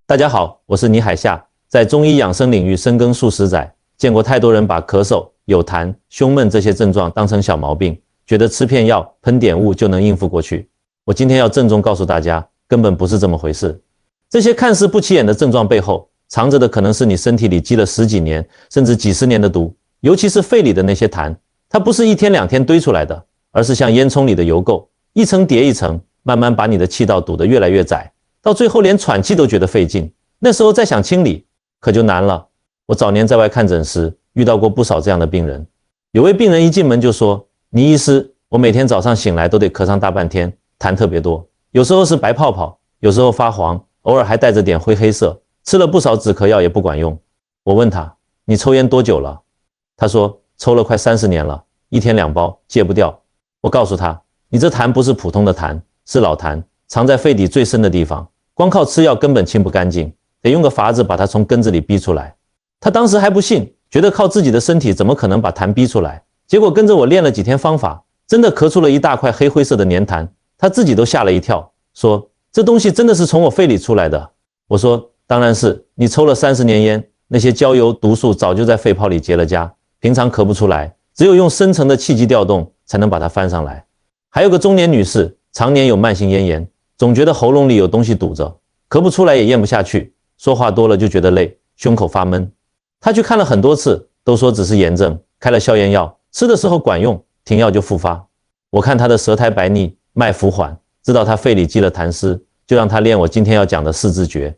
大家好，我是倪海厦，在中医养生领域深耕数十载，见过太多人把咳嗽、有痰、胸闷这些症状当成小毛病，觉得吃片药、喷点雾就能应付过去。我今天要郑重告诉大家，根本不是这么回事。这些看似不起眼的症状背后，藏着的可能是你身体里积了十几年甚至几十年的毒，尤其是肺里的那些痰，它不是一天两天堆出来的，而是像烟囱里的油垢，一层叠一层，慢慢把你的气道堵得越来越窄，到最后连喘气都觉得费劲，那时候再想清理可就难了。我早年在外看诊时遇到过不少这样的病人，有位病人一进门就说，倪医师，我每天早上醒来都得咳上大半天，痰特别多，有时候是白泡泡，有时候发黄，偶尔还带着点灰黑色，吃了不少止咳药也不管用。我问他，你抽烟多久了？他说抽了快30年了，一天2包，戒不掉。我告诉他，你这痰不是普通的痰，是老痰，藏在肺底最深的地方，光靠吃药根本清不干净，得用个法子把它从根子里逼出来。他当时还不信，觉得靠自己的身体怎么可能把痰逼出来，结果跟着我练了几天方法，真的咳出了一大块黑灰色的粘痰，他自己都吓了一跳，说这东西真的是从我肺里出来的。我说当然是，你抽了30年烟，那些焦油毒素早就在肺泡里结了痂，平常咳不出来，只有用深层的气机调动才能把它翻上来。还有个中年女士，常年有慢性咽炎，总觉得喉咙里有东西堵着，咳不出来也咽不下去，说话多了就觉得累，胸口发闷。她去看了很多次，都说只是炎症，开了消炎药，吃的时候管用，停药就复发。我看她的舌苔白腻，脉浮缓，知道她肺里积了痰湿，就让她练我今天要讲的四字诀。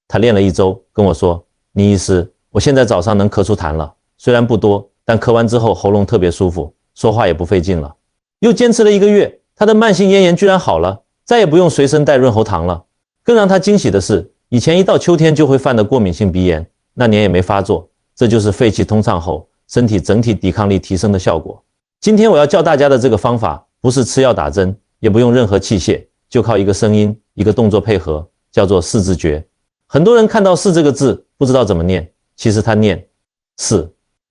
她练了1周，跟我说，倪医师，我现在早上能咳出痰了，虽然不多，但咳完之后喉咙特别舒服，说话也不费劲了。又坚持了1个月，她的慢性咽炎居然好了，再也不用随身带润喉糖了。更让她惊喜的是，以前一到秋天就会犯的过敏性鼻炎，那年也没发作，这就是肺气通畅后身体整体抵抗力提升的效果。今天我要教大家的这个方法，不是吃药打针，也不用任何器械，就靠一个声音一个动作配合，叫做四字诀。很多人看到4这个字不知道怎么念，其实它念4，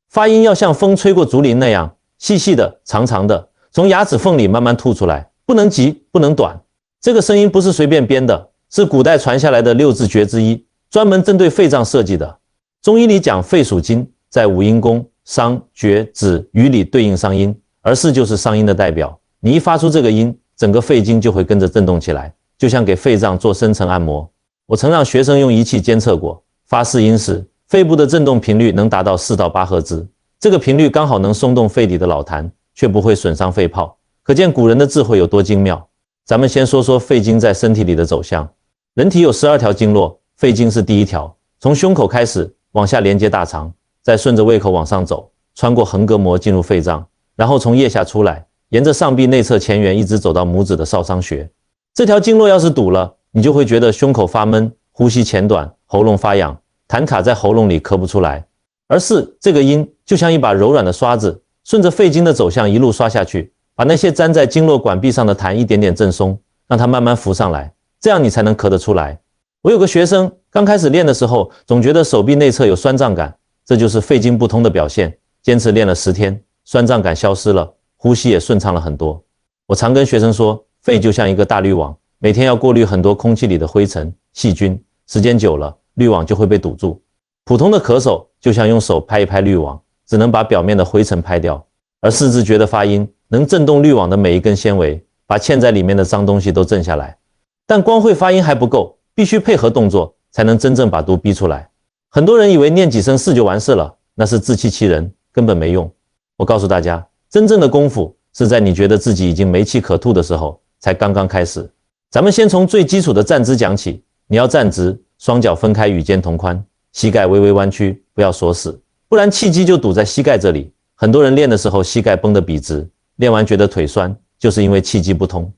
发音要像风吹过竹林那样细细的长长的，从牙齿缝里慢慢吐出来，不能急不能短。这个声音不是随便编的，是古代传下来的6字诀之一，专门针对肺脏设计的。中医里讲肺属金，在五阴宫商厥子羽里对应商阴，而4就是商阴的代表。你一发出这个音，整个肺经就会跟着震动起来，就像给肺脏做深层按摩。我曾让学生用仪器监测过，发4音时，肺部的振动频率能达到4到8赫兹，这个频率刚好能松动肺里的老痰，却不会损伤肺泡，可见古人的智慧有多精妙。咱们先说说肺经在身体里的走向。人体有12条经络，肺经是第1条，从胸口开始往下连接大肠，再顺着胃口往上走，穿过横膈膜进入肺脏，然后从腋下出来，沿着上臂内侧前缘一直走到拇指的少商穴。这条经络要是堵了，你就会觉得胸口发闷，呼吸浅短，喉咙发痒，痰卡在喉咙里咳不出来。而4这个音就像一把柔软的刷子，顺着肺经的走向一路刷下去，把那些粘在经络管壁上的痰一点点震松，让它慢慢浮上来，这样你才能咳得出来。我有个学生刚开始练的时候，总觉得手臂内侧有酸胀感，这就是肺经不通的表现。坚持练了10天，酸胀感消失了，呼吸也顺畅了很多。我常跟学生说，肺就像一个大滤网，每天要过滤很多空气里的灰尘、细菌，时间久了，滤网就会被堵住。普通的咳嗽就像用手拍一拍滤网，只能把表面的灰尘拍掉，而4字诀的发音能震动滤网的每一根纤维，把嵌在里面的脏东西都震下来。但光会发音还不够，必须配合动作，才能真正把毒逼出来。很多人以为念几声4就完事了，那是自欺欺人，根本没用。我告诉大家，真正的功夫是在你觉得自己已经没气可吐的时候，才刚刚开始。咱们先从最基础的站姿讲起，你要站直，双脚分开与肩同宽，膝盖微微弯曲，不要锁死，不然气机就堵在膝盖这里。很多人练的时候膝盖绷得笔直，练完觉得腿酸，就是因为气机不通。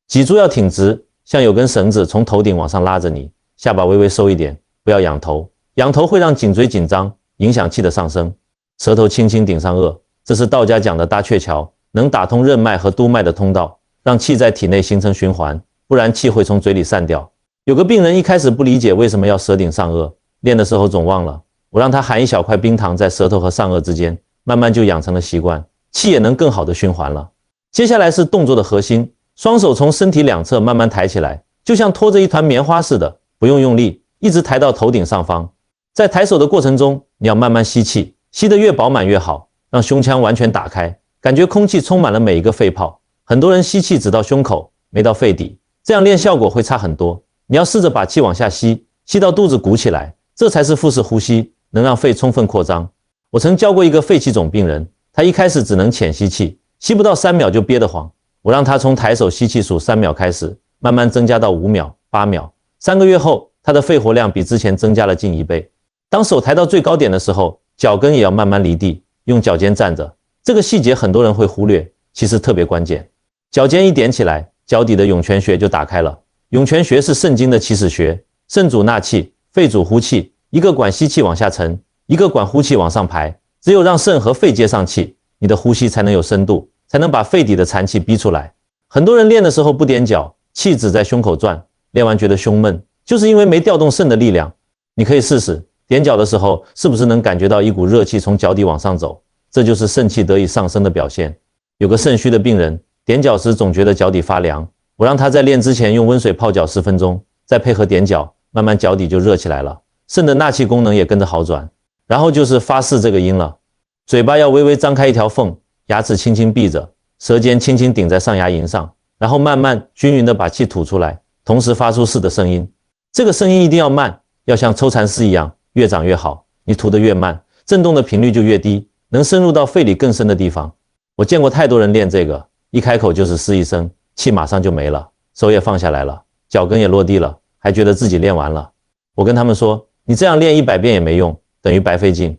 脊柱要挺直，像有根绳子从头顶往上拉着你，下巴微微收一点，不要仰头，仰头会让颈椎紧张，影响气的上升。舌头轻轻顶上颚，这是道家讲的搭鹊桥，能打通任脉和督脉的通道，让气在体内形成循环，不然气会从嘴里散掉。有个病人一开始不理解为什么要舌顶上颚，练的时候总忘了，我让他含一小块冰糖在舌头和上颚之间，慢慢就养成了习惯，气也能更好的循环了。接下来是动作的核心，双手从身体两侧慢慢抬起来，就像拖着一团棉花似的，不用用力，一直抬到头顶上方。在抬手的过程中，你要慢慢吸气，吸得越饱满越好，让胸腔完全打开，感觉空气充满了每一个肺泡。很多人吸气只到胸口，没到肺底，这样练效果会差很多。你要试着把气往下吸，吸到肚子鼓起来，这才是腹式呼吸，能让肺充分扩张。我曾教过一个肺气肿病人，他一开始只能浅吸气，吸不到3秒就憋得慌。我让他从抬手吸气数3秒开始，慢慢增加到5秒、8秒。3个月后，他的肺活量比之前增加了近1倍。当手抬到最高点的时候，脚跟也要慢慢离地，用脚尖站着。这个细节很多人会忽略，其实特别关键。脚尖一点起来，脚底的涌泉穴就打开了。涌泉穴是肾经的起始穴，肾主纳气，肺主呼气，一个管吸气往下沉，一个管呼气往上排。只有让肾和肺接上气，你的呼吸才能有深度，才能把肺底的残气逼出来。很多人练的时候不踮脚，气只在胸口转，练完觉得胸闷，就是因为没调动肾的力量。你可以试试，踮脚的时候是不是能感觉到一股热气从脚底往上走？这就是肾气得以上升的表现。有个肾虚的病人，踮脚时总觉得脚底发凉，我让他在练之前用温水泡脚10分钟，再配合踮脚，慢慢脚底就热起来了，肾的纳气功能也跟着好转。然后就是发誓这个音了，嘴巴要微微张开一条缝，牙齿轻轻闭着，舌尖轻轻顶在上牙龈上，然后慢慢均匀地把气吐出来，同时发出誓的声音。这个声音一定要慢，要像抽蚕丝一样，越长越好。你吐得越慢，震动的频率就越低，能深入到肺里更深的地方。我见过太多人练这个，一开口就是嘶一声，气马上就没了，手也放下来了，脚跟也落地了，还觉得自己练完了。我跟他们说，你这样练100遍也没用，等于白费劲。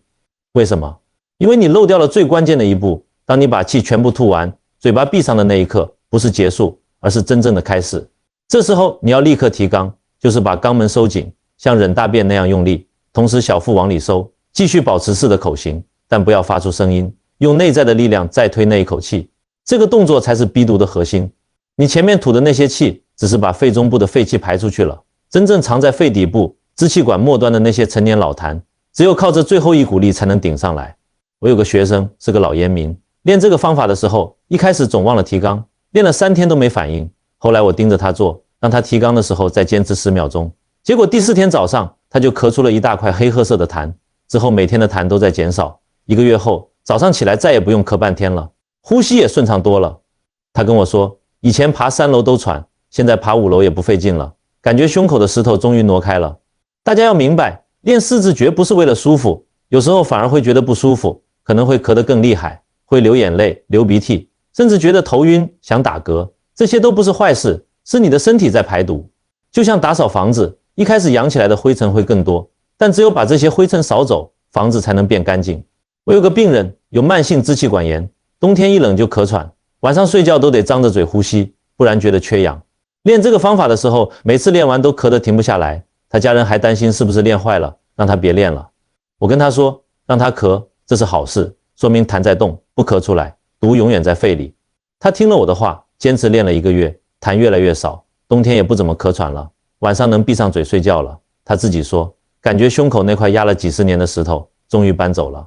为什么？因为你漏掉了最关键的一步。当你把气全部吐完，嘴巴闭上的那一刻，不是结束，而是真正的开始。这时候你要立刻提肛，就是把肛门收紧，像忍大便那样用力，同时小腹往里收，继续保持式的口型，但不要发出声音，用内在的力量再推那一口气。这个动作才是逼毒的核心。你前面吐的那些气，只是把肺中部的废气排出去了，真正藏在肺底部支气管末端的那些陈年老痰，只有靠着最后一股力才能顶上来。我有个学生是个老烟民，练这个方法的时候，一开始总忘了提肛，练了3天都没反应。后来我盯着他做，让他提肛的时候再坚持10秒钟，结果第4天早上他就咳出了一大块黑褐色的痰，之后每天的痰都在减少。1个月后，早上起来再也不用咳半天了，呼吸也顺畅多了。他跟我说，以前爬3楼都喘，现在爬5楼也不费劲了，感觉胸口的石头终于挪开了。大家要明白，练四字诀不是为了舒服，有时候反而会觉得不舒服，可能会咳得更厉害，会流眼泪、流鼻涕，甚至觉得头晕、想打嗝，这些都不是坏事，是你的身体在排毒。就像打扫房子，一开始扬起来的灰尘会更多，但只有把这些灰尘扫走，房子才能变干净。我有个病人有慢性支气管炎，冬天一冷就咳喘，晚上睡觉都得张着嘴呼吸，不然觉得缺氧。练这个方法的时候，每次练完都咳得停不下来，他家人还担心是不是练坏了，让他别练了。我跟他说，让他咳，这是好事，说明痰在动，不咳出来，毒永远在肺里。他听了我的话，坚持练了1个月，痰越来越少，冬天也不怎么咳喘了，晚上能闭上嘴睡觉了。他自己说，感觉胸口那块压了几10年的石头终于搬走了。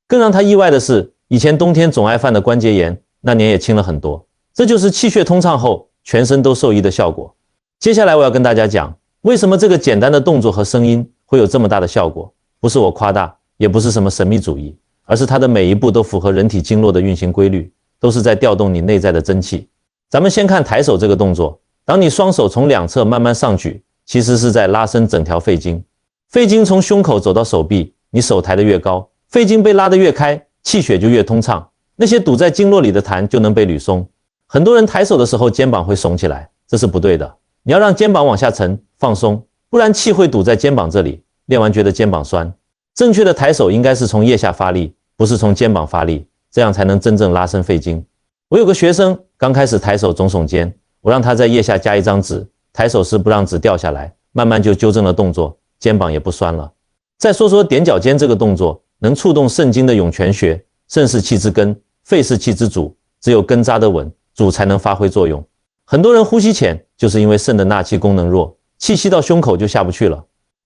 更让他意外的是，以前冬天总爱犯的关节炎，那年也轻了很多。这就是气血通畅后全身都受益的效果。接下来我要跟大家讲，为什么这个简单的动作和声音会有这么大的效果。不是我夸大，也不是什么神秘主义，而是它的每一步都符合人体经络的运行规律，都是在调动你内在的真气。咱们先看抬手这个动作，当你双手从两侧慢慢上举，其实是在拉伸整条肺经。肺经从胸口走到手臂，你手抬得越高，肺经被拉得越开，气血就越通畅，那些堵在经络里的痰就能被捋松。很多人抬手的时候肩膀会耸起来，这是不对的，你要让肩膀往下沉，放松，不然气会堵在肩膀这里，练完觉得肩膀酸。正确的抬手应该是从腋下发力，不是从肩膀发力，这样才能真正拉伸肺经。我有个学生刚开始抬手总耸肩，我让他在腋下加一张纸，抬手时不让纸掉下来，慢慢就纠正了动作，肩膀也不酸了。再说说踮脚尖这个动作，能触动肾经的涌泉穴，肾是气之根，肺是气之主，只有根扎得稳，主才能发挥作用。很多人呼吸浅，就是因为肾的纳气功能弱，气吸到胸口就下不去了。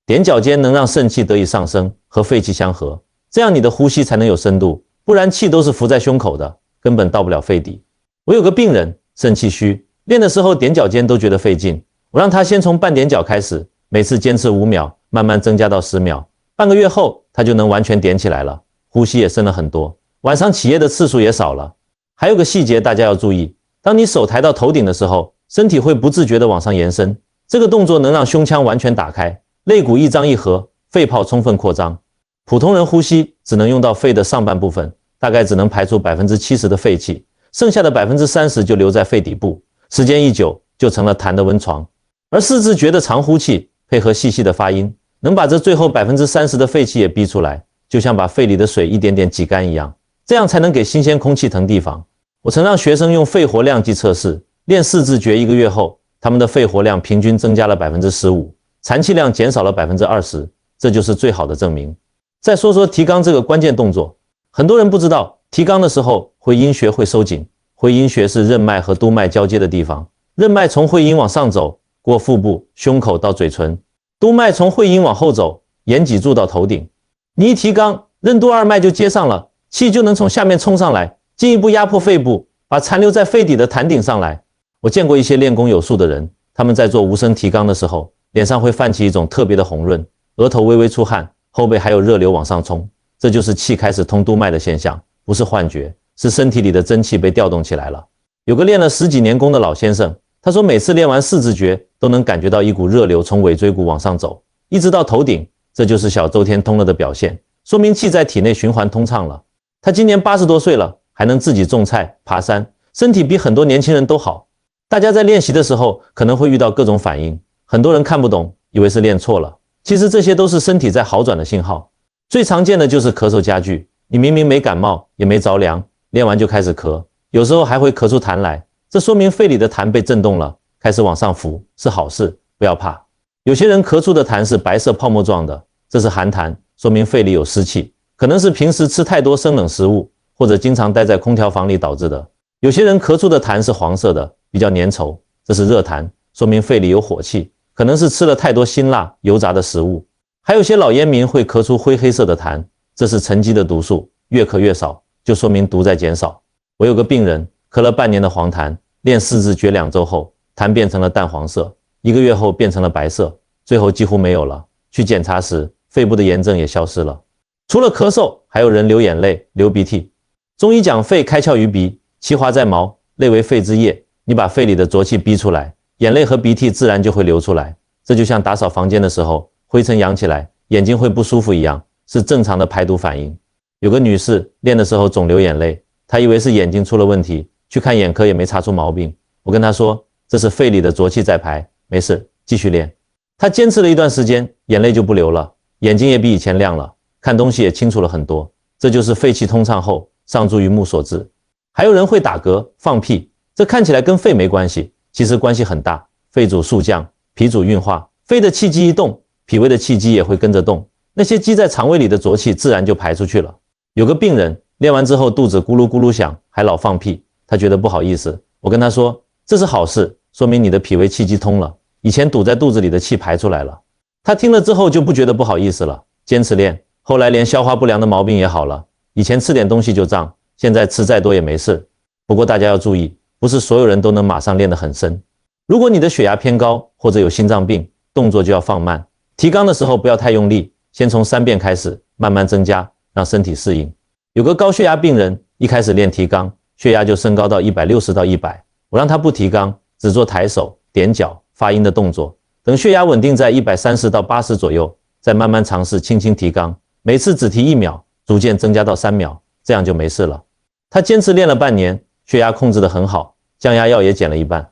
踮脚尖能让肾气得以上升，和肺气相合，这样你的呼吸才能有深度，不然气都是浮在胸口的，根本到不了肺底。我有个病人肾气虚，练的时候踮脚尖都觉得费劲，我让他先从半踮脚开始，每次坚持5秒，慢慢增加到10秒，半个月后他就能完全点起来了，呼吸也深了很多，晚上起夜的次数也少了。还有个细节大家要注意，当你手抬到头顶的时候，身体会不自觉地往上延伸，这个动作能让胸腔完全打开，肋骨一张一合，肺泡充分扩张。普通人呼吸只能用到肺的上半部分，大概只能排出 70% 的废气，剩下的 30% 就留在肺底部，时间一久就成了痰的温床。而四字诀的长呼气配合细细的发音，能把这最后 30% 的废气也逼出来，就像把肺里的水一点点挤干一样，这样才能给新鲜空气腾地方。我曾让学生用肺活量计测试，练四字诀1个月后，他们的肺活量平均增加了 15%， 残气量减少了 20%， 这就是最好的证明。再说说提肛这个关键动作，很多人不知道，提肛的时候会阴穴会收紧，会阴穴是任脉和督脉交接的地方，任脉从会阴往上走，过腹部、胸口到嘴唇，督脉从会阴往后走，沿脊柱到头顶。你一提肛，任督二脉就接上了，气就能从下面冲上来，进一步压迫肺部，把残留在肺底的痰顶上来。我见过一些练功有素的人，他们在做无声提肛的时候，脸上会泛起一种特别的红润，额头微微出汗，后背还有热流往上冲，这就是气开始通督脉的现象，不是幻觉，是身体里的真气被调动起来了。有个练了10几年功的老先生，他说每次练完四字诀都能感觉到一股热流从尾椎骨往上走，一直到头顶，这就是小周天通了的表现，说明气在体内循环通畅了。他今年80多岁了，还能自己种菜、爬山，身体比很多年轻人都好。大家在练习的时候可能会遇到各种反应，很多人看不懂，以为是练错了，其实这些都是身体在好转的信号。最常见的就是咳嗽加剧，你明明没感冒也没着凉，练完就开始咳，有时候还会咳出痰来，这说明肺里的痰被震动了，开始往上浮，是好事，不要怕。有些人咳出的痰是白色泡沫状的，这是寒痰，说明肺里有湿气，可能是平时吃太多生冷食物，或者经常待在空调房里导致的。有些人咳出的痰是黄色的，比较粘稠，这是热痰，说明肺里有火气，可能是吃了太多辛辣油炸的食物。还有些老烟民会咳出灰黑色的痰，这是沉积的毒素，越咳越少，就说明毒在减少。我有个病人咳了半年的黄痰，练四字诀2周后，痰变成了淡黄色，1个月后变成了白色，最后几乎没有了。去检查时，肺部的炎症也消失了。除了咳嗽，还有人流眼泪、流鼻涕。中医讲肺开窍于鼻，气化在毛，泪为肺之液，你把肺里的浊气逼出来，眼泪和鼻涕自然就会流出来。这就像打扫房间的时候，灰尘扬起来，眼睛会不舒服一样，是正常的排毒反应。有个女士练的时候总流眼泪，她以为是眼睛出了问题，去看眼科也没查出毛病。我跟她说，这是肺里的浊气在排，没事，继续练。她坚持了一段时间，眼泪就不流了，眼睛也比以前亮了，看东西也清楚了很多。这就是肺气通畅后上助于目所致。还有人会打嗝、放屁，这看起来跟肺没关系，其实关系很大。肺主肃降，脾主运化，肺的气机一动，脾胃的气机也会跟着动，那些积在肠胃里的浊气自然就排出去了。有个病人练完之后肚子咕噜咕噜响，还老放屁，他觉得不好意思，我跟他说，这是好事，说明你的脾胃气机通了，以前堵在肚子里的气排出来了。他听了之后就不觉得不好意思了，坚持练，后来连消化不良的毛病也好了，以前吃点东西就胀，现在吃再多也没事。不过大家要注意，不是所有人都能马上练得很深。如果你的血压偏高或者有心脏病，动作就要放慢。提肛的时候不要太用力，先从3遍开始，慢慢增加，让身体适应。有个高血压病人一开始练提肛，血压就升高到160到100，我让他不提肛，只做抬手、点脚、发音的动作，等血压稳定在130到80左右，再慢慢尝试轻轻提肛，每次只提1秒，逐渐增加到3秒，这样就没事了。他坚持练了半年，血压控制得很好，降压药也减了一半。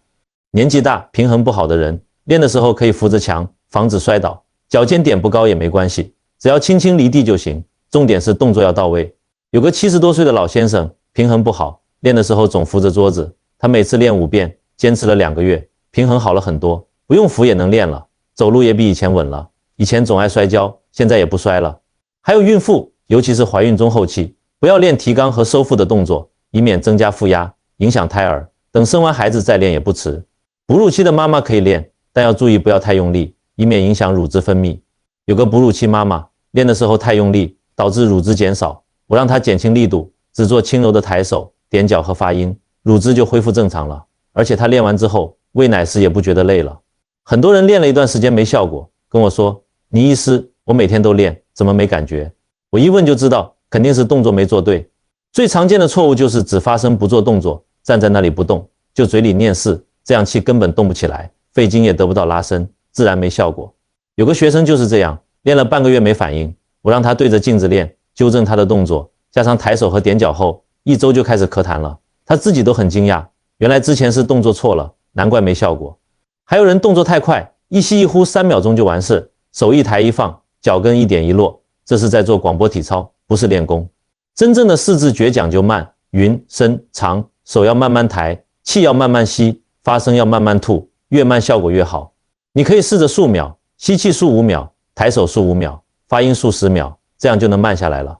年纪大、平衡不好的人，练的时候可以扶着墙，防止摔倒，脚尖点不高也没关系，只要轻轻离地就行，重点是动作要到位。有个70多岁的老先生，平衡不好，练的时候总扶着桌子，他每次练5遍，坚持了2个月，平衡好了很多，不用扶也能练了，走路也比以前稳了，以前总爱摔跤，现在也不摔了。还有孕妇，尤其是怀孕中后期，不要练提肛和收腹的动作，以免增加负压，影响胎儿，等生完孩子再练也不迟。哺乳期的妈妈可以练，但要注意不要太用力，以免影响乳汁分泌。有个哺乳期妈妈练的时候太用力，导致乳汁减少，我让她减轻力度，只做轻柔的抬手、点脚和发音，乳汁就恢复正常了。而且她练完之后喂奶时也不觉得累了。很多人练了一段时间没效果，跟我说倪医师，我每天都练，怎么没感觉？我一问就知道，肯定是动作没做对。最常见的错误就是只发声不做动作，站在那里不动，就嘴里念是，这样气根本动不起来，肺经也得不到拉伸，自然没效果。有个学生就是这样，练了半个月没反应，我让他对着镜子练，纠正他的动作，加上抬手和点脚后，1周就开始咳痰了。他自己都很惊讶，原来之前是动作错了，难怪没效果。还有人动作太快，一吸一呼3秒钟就完事，手一抬一放，脚跟一点一落，这是在做广播体操，不是练功。真正的四字诀讲究慢、匀、深、长，手要慢慢抬，气要慢慢吸，发声要慢慢吐，越慢效果越好。你可以试着数秒，吸气数5秒，抬手数5秒，发音数10秒，这样就能慢下来了。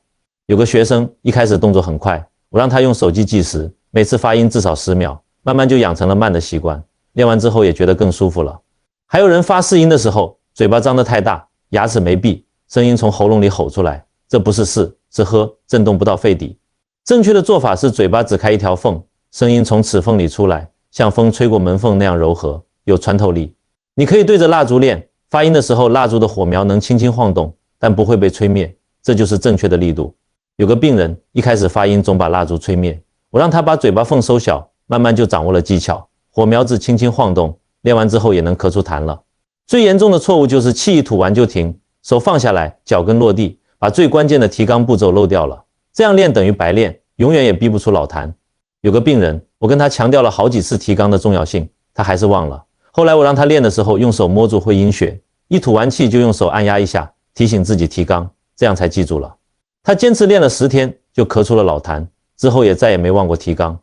有个学生一开始动作很快，我让他用手机计时，每次发音至少10秒，慢慢就养成了慢的习惯，练完之后也觉得更舒服了。还有人发试音的时候，嘴巴张得太大，牙齿没闭，声音从喉咙里吼出来，这不是试，是喝，震动不到肺底。正确的做法是嘴巴只开一条缝，声音从齿缝里出来，像风吹过门缝那样柔和，有穿透力。你可以对着蜡烛练，发音的时候蜡烛的火苗能轻轻晃动，但不会被吹灭，这就是正确的力度。有个病人一开始发音总把蜡烛吹灭，我让他把嘴巴缝收小，慢慢就掌握了技巧，火苗只轻轻晃动，练完之后也能咳出痰了。最严重的错误就是气一吐完就停，手放下来，脚跟落地，把最关键的提肛步骤漏掉了，这样练等于白练，永远也逼不出老痰。有个病人，我跟他强调了好几次提肛的重要性，他还是忘了。后来我让他练的时候用手摸住会阴穴，一吐完气就用手按压一下，提醒自己提肛，这样才记住了。他坚持练了10天就咳出了老痰，之后也再也没忘过提肛。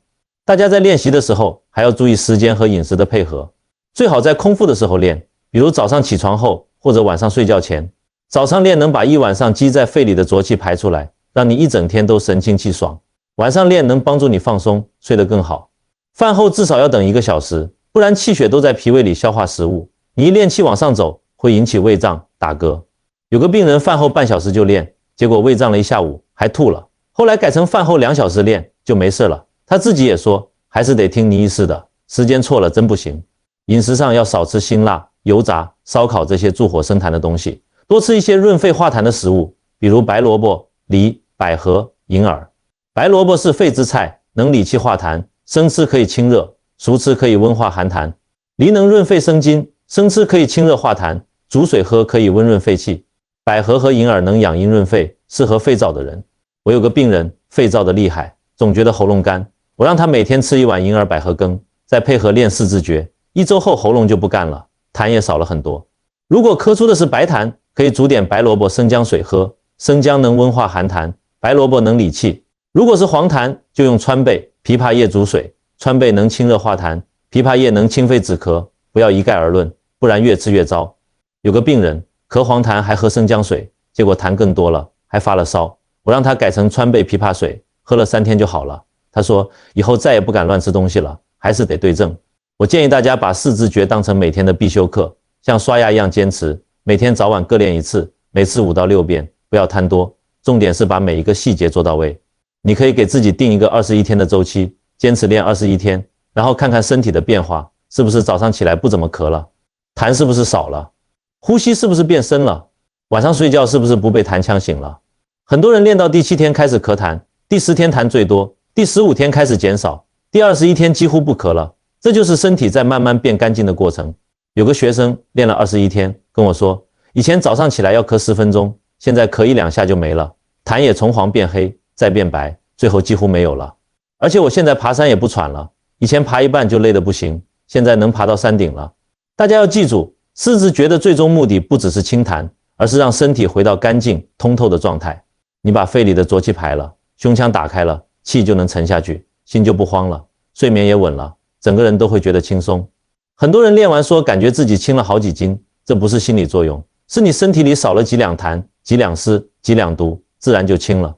大家在练习的时候还要注意时间和饮食的配合，最好在空腹的时候练，比如早上起床后或者晚上睡觉前。早上练能把一晚上积在肺里的浊气排出来，让你一整天都神清气爽。晚上练能帮助你放松，睡得更好。饭后至少要等1个小时，不然气血都在脾胃里消化食物，你一练气往上走，会引起胃胀打嗝。有个病人饭后半小时就练，结果胃胀了一下午，还吐了。后来改成饭后2小时练，就没事了。他自己也说，还是得听倪医师的，时间错了真不行。饮食上要少吃辛辣、油炸、烧烤这些助火生痰的东西，多吃一些润肺化痰的食物，比如白萝卜、梨、百合、银耳。白萝卜是肺之菜，能理气化痰，生吃可以清热，熟吃可以温化寒痰。梨能润肺生津，生吃可以清热化痰，煮水喝可以温润肺气。百合和银耳能养阴润肺，适合肺燥的人。我有个病人肺燥的厉害，总觉得喉咙干，我让他每天吃1碗银耳百合羹，再配合练四字诀，1周后喉咙就不干了，痰也少了很多。如果咳出的是白痰，可以煮点白萝卜生姜水喝，生姜能温化寒痰，白萝卜能理气。如果是黄痰，就用川贝、枇杷叶煮水，川贝能清热化痰，枇杷叶能清肺止咳，不要一概而论，不然越吃越糟。有个病人咳黄痰还喝生姜水，结果痰更多了，还发了烧，我让他改成川贝枇杷水，喝了3天就好了。他说以后再也不敢乱吃东西了，还是得对症。我建议大家把四字诀当成每天的必修课，像刷牙一样坚持，每天早晚各练1次，每次5到6遍，不要贪多，重点是把每一个细节做到位。你可以给自己定一个21天的周期，坚持练21天，然后看看身体的变化，是不是早上起来不怎么咳了，痰是不是少了，呼吸是不是变深了，晚上睡觉是不是不被痰呛醒了。很多人练到第7天开始咳痰，第10天痰最多，第15天开始减少，第21天几乎不咳了，这就是身体在慢慢变干净的过程。有个学生练了21天，跟我说，以前早上起来要咳10分钟，现在咳1-2下就没了，痰也从黄变黑，再变白，最后几乎没有了。而且我现在爬山也不喘了，以前爬一半就累得不行，现在能爬到山顶了。大家要记住，四字诀的最终目的不只是清痰，而是让身体回到干净通透的状态。你把肺里的浊气排了，胸腔打开了，气就能沉下去，心就不慌了，睡眠也稳了，整个人都会觉得轻松。很多人练完说感觉自己轻了好几斤，这不是心理作用，是你身体里少了几两痰、几两湿、几两毒，自然就轻了。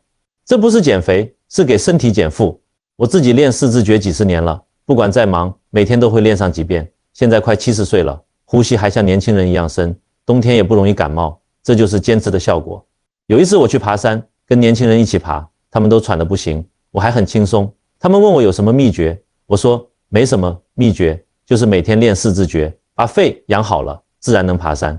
这不是减肥，是给身体减负。我自己练四字诀几十年了，不管再忙，每天都会练上几遍。现在快70岁了，呼吸还像年轻人一样深，冬天也不容易感冒，这就是坚持的效果。有一次我去爬山，跟年轻人一起爬，他们都喘得不行，我还很轻松。他们问我有什么秘诀，我说没什么秘诀，就是每天练四字诀，把肺养好了，自然能爬山。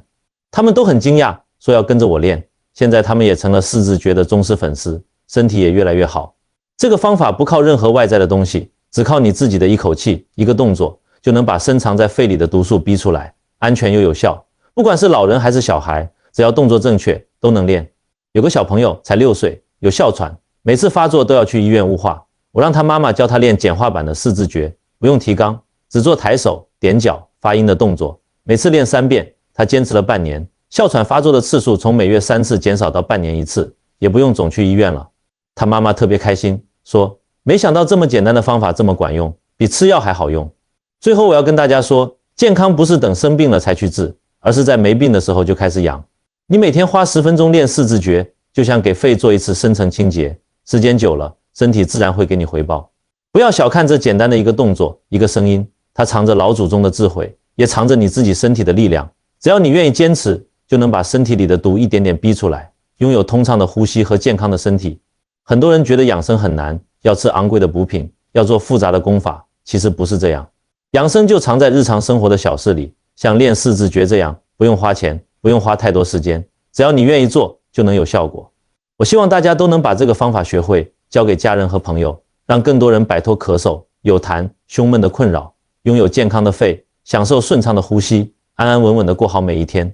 他们都很惊讶，说要跟着我练，现在他们也成了四字诀的忠实粉丝，身体也越来越好。这个方法不靠任何外在的东西，只靠你自己的一口气、一个动作，就能把深藏在肺里的毒素逼出来，安全又有效。不管是老人还是小孩，只要动作正确，都能练。有个小朋友才6岁，有哮喘，每次发作都要去医院雾化。我让他妈妈教他练简化版的四字诀，不用提纲，只做抬手、点脚、发音的动作，每次练3遍。他坚持了半年，哮喘发作的次数从每月3次减少到半年1次，也不用总去医院了。他妈妈特别开心，说没想到这么简单的方法这么管用，比吃药还好用。最后我要跟大家说，健康不是等生病了才去治，而是在没病的时候就开始养。你每天花10分钟练四字诀，就像给肺做一次深层清洁，时间久了，身体自然会给你回报。不要小看这简单的一个动作，一个声音，它藏着老祖宗的智慧，也藏着你自己身体的力量。只要你愿意坚持，就能把身体里的毒一点点逼出来，拥有通畅的呼吸和健康的身体。很多人觉得养生很难，要吃昂贵的补品，要做复杂的功法，其实不是这样。养生就藏在日常生活的小事里，像练四字诀这样，不用花钱，不用花太多时间，只要你愿意做，就能有效果。我希望大家都能把这个方法学会，教给家人和朋友，让更多人摆脱咳嗽、有痰、胸闷的困扰，拥有健康的肺，享受顺畅的呼吸，安安稳稳地过好每一天。